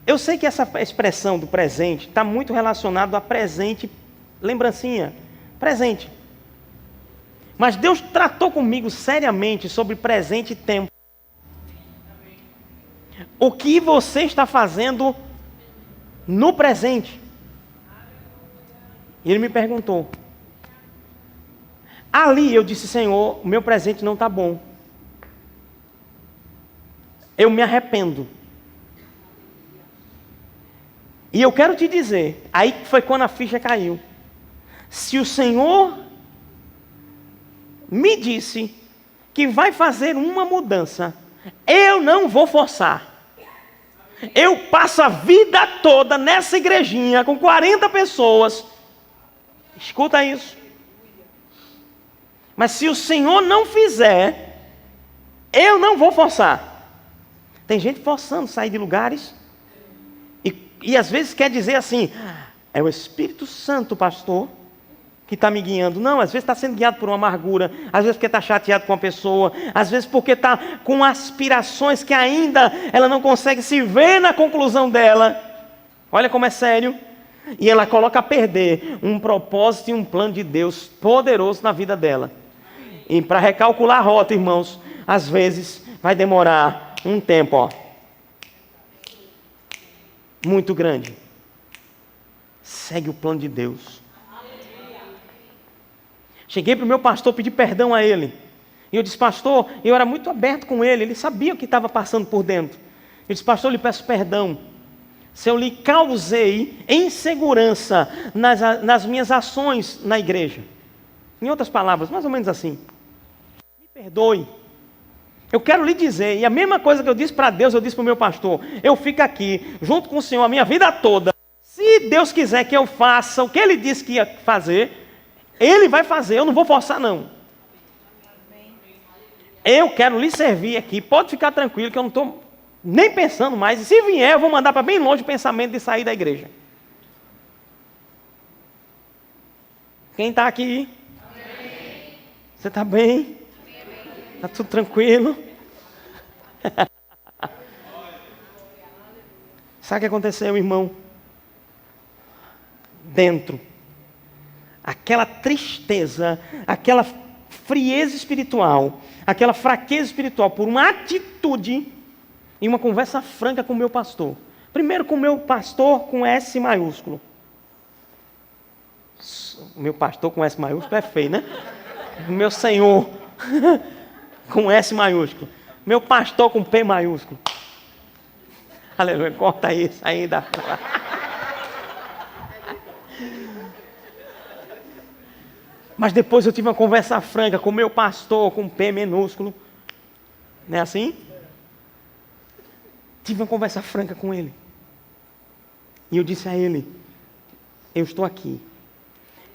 Eu sei que essa expressão do presente está muito relacionado a presente, lembrancinha, presente. Mas Deus tratou comigo seriamente sobre presente e tempo. O que você está fazendo no presente? E Ele me perguntou. Ali eu disse: Senhor, o meu presente não está bom. Eu me arrependo. E eu quero te dizer, aí foi quando a ficha caiu. Se o Senhor me disse que vai fazer uma mudança, eu não vou forçar. Eu passo a vida toda nessa igrejinha com 40 pessoas. Escuta isso. Mas se o Senhor não fizer, eu não vou forçar. Tem gente forçando sair de lugares. E às vezes quer dizer assim, é o Espírito Santo, pastor, que está me guiando. Não, às vezes está sendo guiado por uma amargura, às vezes porque está chateado com uma pessoa, às vezes porque está com aspirações que ainda ela não consegue se ver na conclusão dela. Olha como é sério. E ela coloca a perder um propósito e um plano de Deus poderoso na vida dela. E para recalcular a rota, irmãos, às vezes vai demorar um tempo, muito grande. Segue o plano de Deus. Cheguei para o meu pastor, pedi perdão a ele. E eu disse, pastor, eu era muito aberto com ele. Ele sabia o que estava passando por dentro. Eu disse, pastor, eu lhe peço perdão se eu lhe causei insegurança nas minhas ações na igreja. Em outras palavras, mais ou menos assim. Me perdoe. Eu quero lhe dizer, e a mesma coisa que eu disse para Deus, eu disse para o meu pastor, eu fico aqui, junto com o Senhor, a minha vida toda. Se Deus quiser que eu faça o que Ele disse que ia fazer, Ele vai fazer, eu não vou forçar não. Eu quero lhe servir aqui, pode ficar tranquilo que eu não estou nem pensando mais, e se vier eu vou mandar para bem longe o pensamento de sair da igreja. Quem está aqui? Amém. Você está bem? Está tudo tranquilo? Sabe o que aconteceu, irmão? Dentro, aquela tristeza, aquela frieza espiritual, aquela fraqueza espiritual, por uma atitude e uma conversa franca com o meu pastor. Primeiro com o meu pastor com S maiúsculo. O meu pastor com S maiúsculo é feio, né? O meu Senhor com S maiúsculo. Meu pastor com P maiúsculo. Aleluia, corta isso ainda. Mas depois eu tive uma conversa franca com meu pastor com P minúsculo. Não é assim? Tive uma conversa franca com ele. E eu disse a ele, eu estou aqui.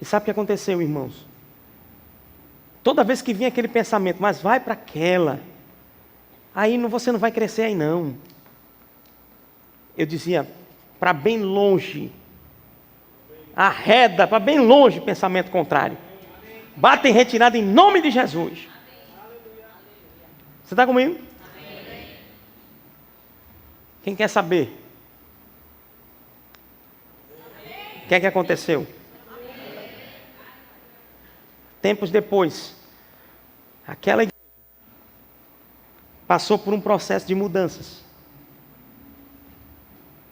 E sabe o que aconteceu, irmãos? Toda vez que vinha aquele pensamento, mas vai para aquela, aí você não vai crescer aí não. Eu dizia, para bem longe, arreda para bem longe pensamento contrário. Bata em retirada em nome de Jesus. Você está comigo? Quem quer saber? O que é que aconteceu? Tempos depois, aquela igreja passou por um processo de mudanças.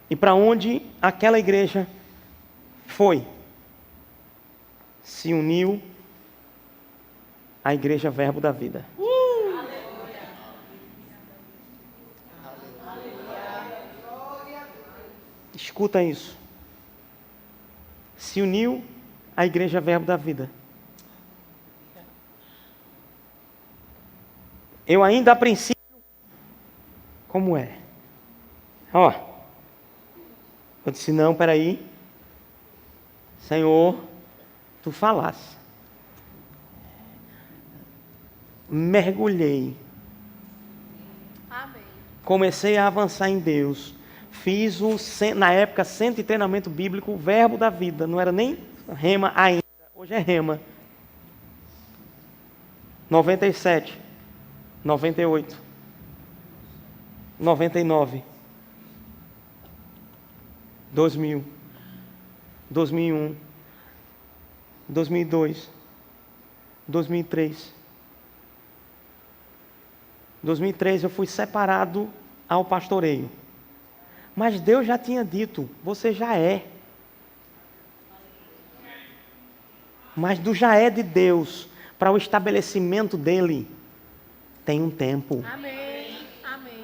E para onde aquela igreja foi? Se uniu à Igreja Verbo da Vida. Escuta isso. Se uniu à Igreja Verbo da Vida. Eu ainda a princípio, como é? Eu disse, não, peraí. Senhor, tu falasse. Mergulhei. Amém. Comecei a avançar em Deus. Fiz na época, centro de treinamento bíblico, o Verbo da Vida. Não era nem Rema ainda. Hoje é Rema. 97. 98. 99. 2000. 2001. 2002. 2003. 2003 eu fui separado ao pastoreio. Mas Deus já tinha dito, você já é. Mas do já é de Deus para o estabelecimento dele tem um tempo. Amém. Amém.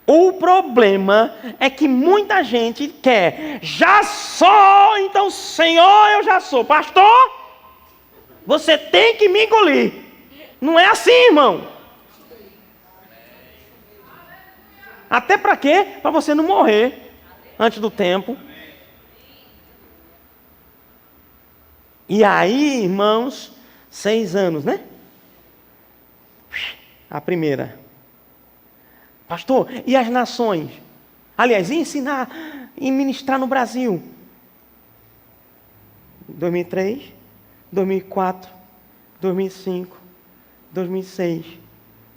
O problema é que muita gente quer, já sou, então Senhor, eu já sou. Pastor, você tem que me engolir. Não é assim, irmão. Até para quê? Para você não morrer antes do tempo. E aí, irmãos, 6 anos, né? A primeira. Pastor, e as nações? Aliás, e ensinar e ministrar no Brasil? 2003, 2004, 2005, 2006,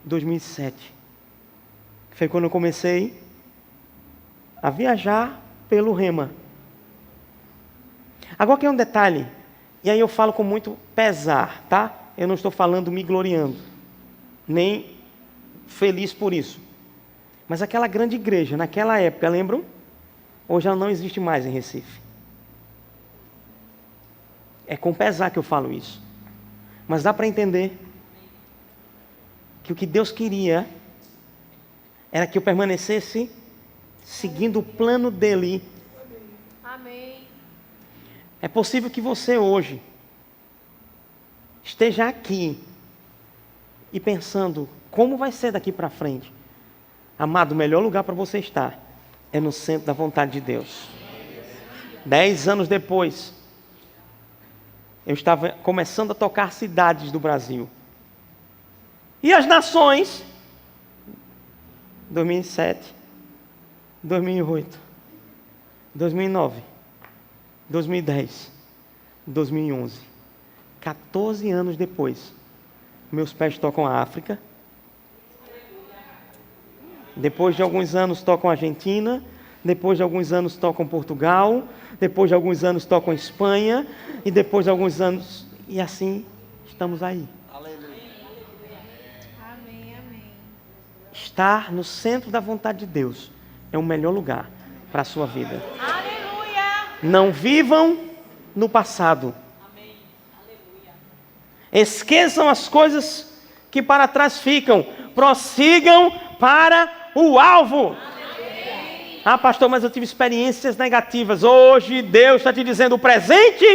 2007. Foi quando eu comecei a viajar pelo Rema. Agora que é um detalhe, e aí eu falo com muito pesar, tá? Eu não estou falando me gloriando, nem feliz por isso. Mas aquela grande igreja, naquela época, lembram? Hoje ela não existe mais em Recife. É com pesar que eu falo isso. Mas dá para entender que o que Deus queria era que eu permanecesse seguindo o plano dele. Amém. É possível que você hoje esteja aqui e pensando, como vai ser daqui para frente? Amado, o melhor lugar para você estar é no centro da vontade de Deus. 10 anos depois, eu estava começando a tocar cidades do Brasil. E as nações? 2007, 2008, 2009, 2010, 2011. 14 anos depois, meus pés tocam a África. Depois de alguns anos tocam a Argentina. Depois de alguns anos tocam Portugal. Depois de alguns anos tocam Espanha. E depois de alguns anos... E assim, estamos aí. Amém, amém. Estar no centro da vontade de Deus é o melhor lugar para a sua vida. Aleluia. Não vivam no passado. Esqueçam as coisas que para trás ficam. Prossigam para o alvo. Ah, pastor, mas eu tive experiências negativas. Hoje Deus está te dizendo: o presente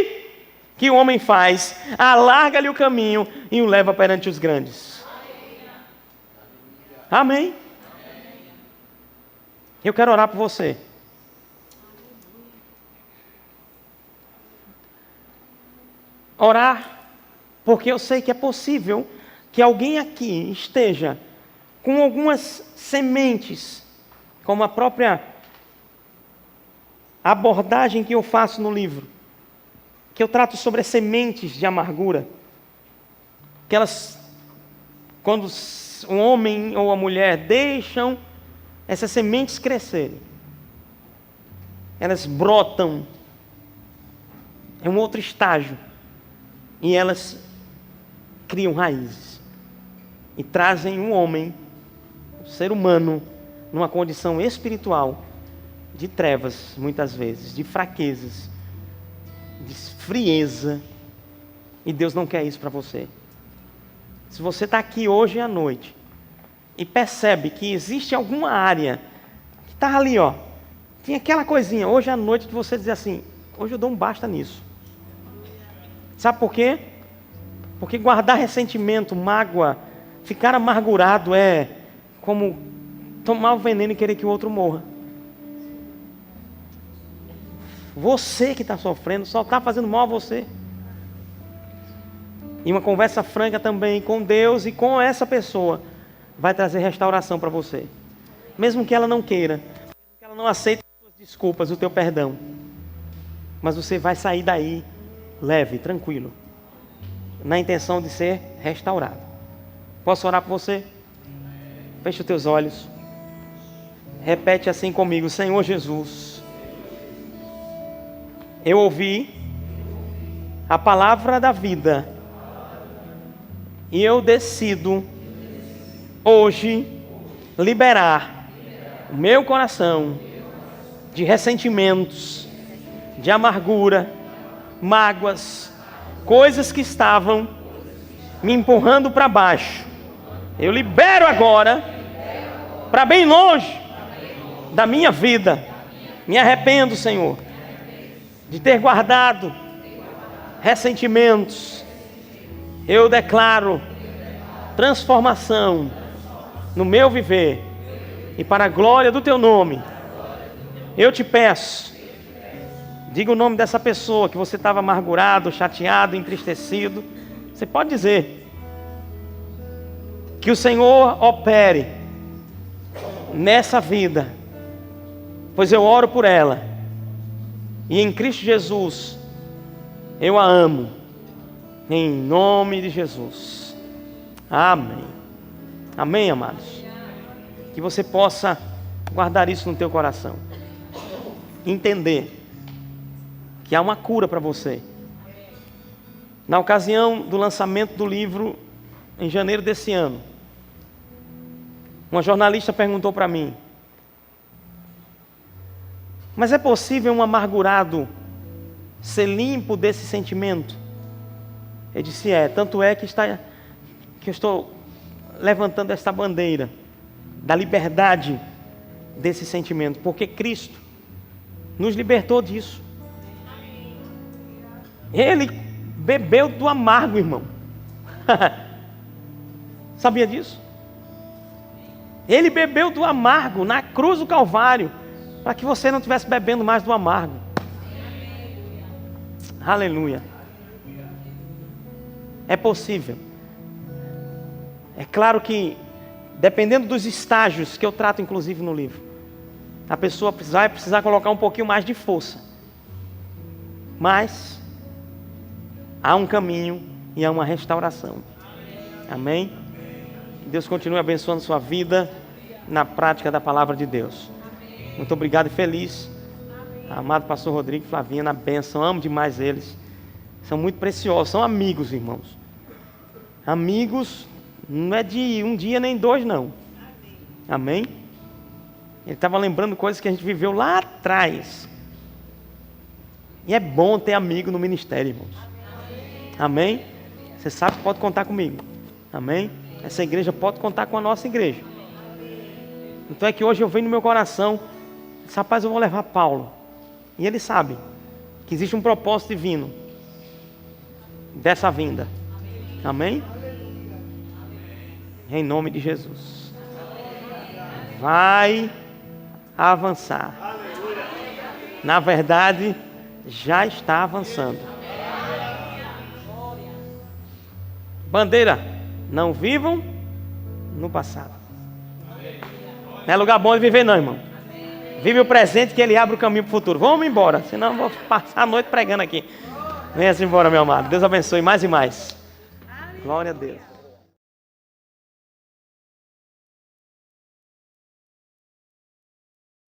que o homem faz, alarga-lhe o caminho e o leva perante os grandes. Amém. Eu quero orar por você. Orar, porque eu sei que é possível que alguém aqui esteja com algumas sementes, como a própria abordagem que eu faço no livro, que eu trato sobre as sementes de amargura, que elas, quando um homem ou a mulher deixam essas sementes crescerem, elas brotam, é um outro estágio, e elas criam raízes, e trazem um homem, um ser humano, numa condição espiritual, de trevas, muitas vezes, de fraquezas, de frieza, e Deus não quer isso para você. Se você está aqui hoje à noite, e percebe que existe alguma área, que está ali, ó, tinha aquela coisinha, hoje à noite você dizer assim, hoje eu dou um basta nisso. Sabe por quê? Porque guardar ressentimento, mágoa, ficar amargurado é como tomar o veneno e querer que o outro morra. Você que está sofrendo só está fazendo mal a você. E uma conversa franca também com Deus e com essa pessoa vai trazer restauração para você. Mesmo que ela não queira, mesmo que ela não aceite as suas desculpas, o teu perdão. Mas você vai sair daí leve, tranquilo, na intenção de ser restaurado. Posso orar por você? Feche os teus olhos. Repete assim comigo: Senhor Jesus, eu ouvi a palavra da vida e eu decido hoje liberar o meu coração de ressentimentos, de amargura, mágoas, coisas que estavam me empurrando para baixo. Eu libero agora para bem longe da minha vida. Me arrependo, Senhor, de ter guardado ressentimentos. Eu declaro transformação no meu viver, e para a glória do teu nome, eu te peço, Diga o nome dessa pessoa que você estava amargurado, chateado, entristecido. Você pode dizer. Que o Senhor opere nessa vida, pois eu oro por ela. E em Cristo Jesus, eu a amo. Em nome de Jesus. Amém. Amém, amados. Que você possa guardar isso no teu coração. Entender que há uma cura para você. Na ocasião do lançamento do livro, em janeiro desse ano, uma jornalista perguntou para mim: mas é possível um amargurado ser limpo desse sentimento? Eu disse: é, tanto é que eu estou levantando esta bandeira da liberdade desse sentimento, porque Cristo nos libertou disso. Ele bebeu do amargo, irmão. Sabia disso? Ele bebeu do amargo na cruz do Calvário, para que você não estivesse bebendo mais do amargo. Aleluia. É possível. É claro que, dependendo dos estágios que eu trato, inclusive no livro, a pessoa vai precisar colocar um pouquinho mais de força. Mas há um caminho e há uma restauração. Amém? Que Deus continue abençoando sua vida na prática da palavra de Deus. Muito obrigado e feliz. Amado pastor Rodrigo e Flavinha, na bênção. Amo demais eles. São muito preciosos. São amigos, irmãos. Amigos não é de um dia nem dois, não. Amém? Ele estava lembrando coisas que a gente viveu lá atrás. E é bom ter amigo no ministério, irmãos. Amém? Você sabe que pode contar comigo. Amém? Essa igreja pode contar com a nossa igreja. Então é que hoje eu venho no meu coração, disse: rapaz, eu vou levar Paulo. E ele sabe que existe um propósito divino dessa vinda. Amém? Em nome de Jesus. Vai avançar. Na verdade, já está avançando. Bandeira, não vivam no passado. Não é lugar bom de viver não, irmão. Vive o presente que ele abre o caminho para o futuro. Vamos embora, senão eu vou passar a noite pregando aqui. Venha-se embora, meu amado. Deus abençoe mais e mais. Glória a Deus.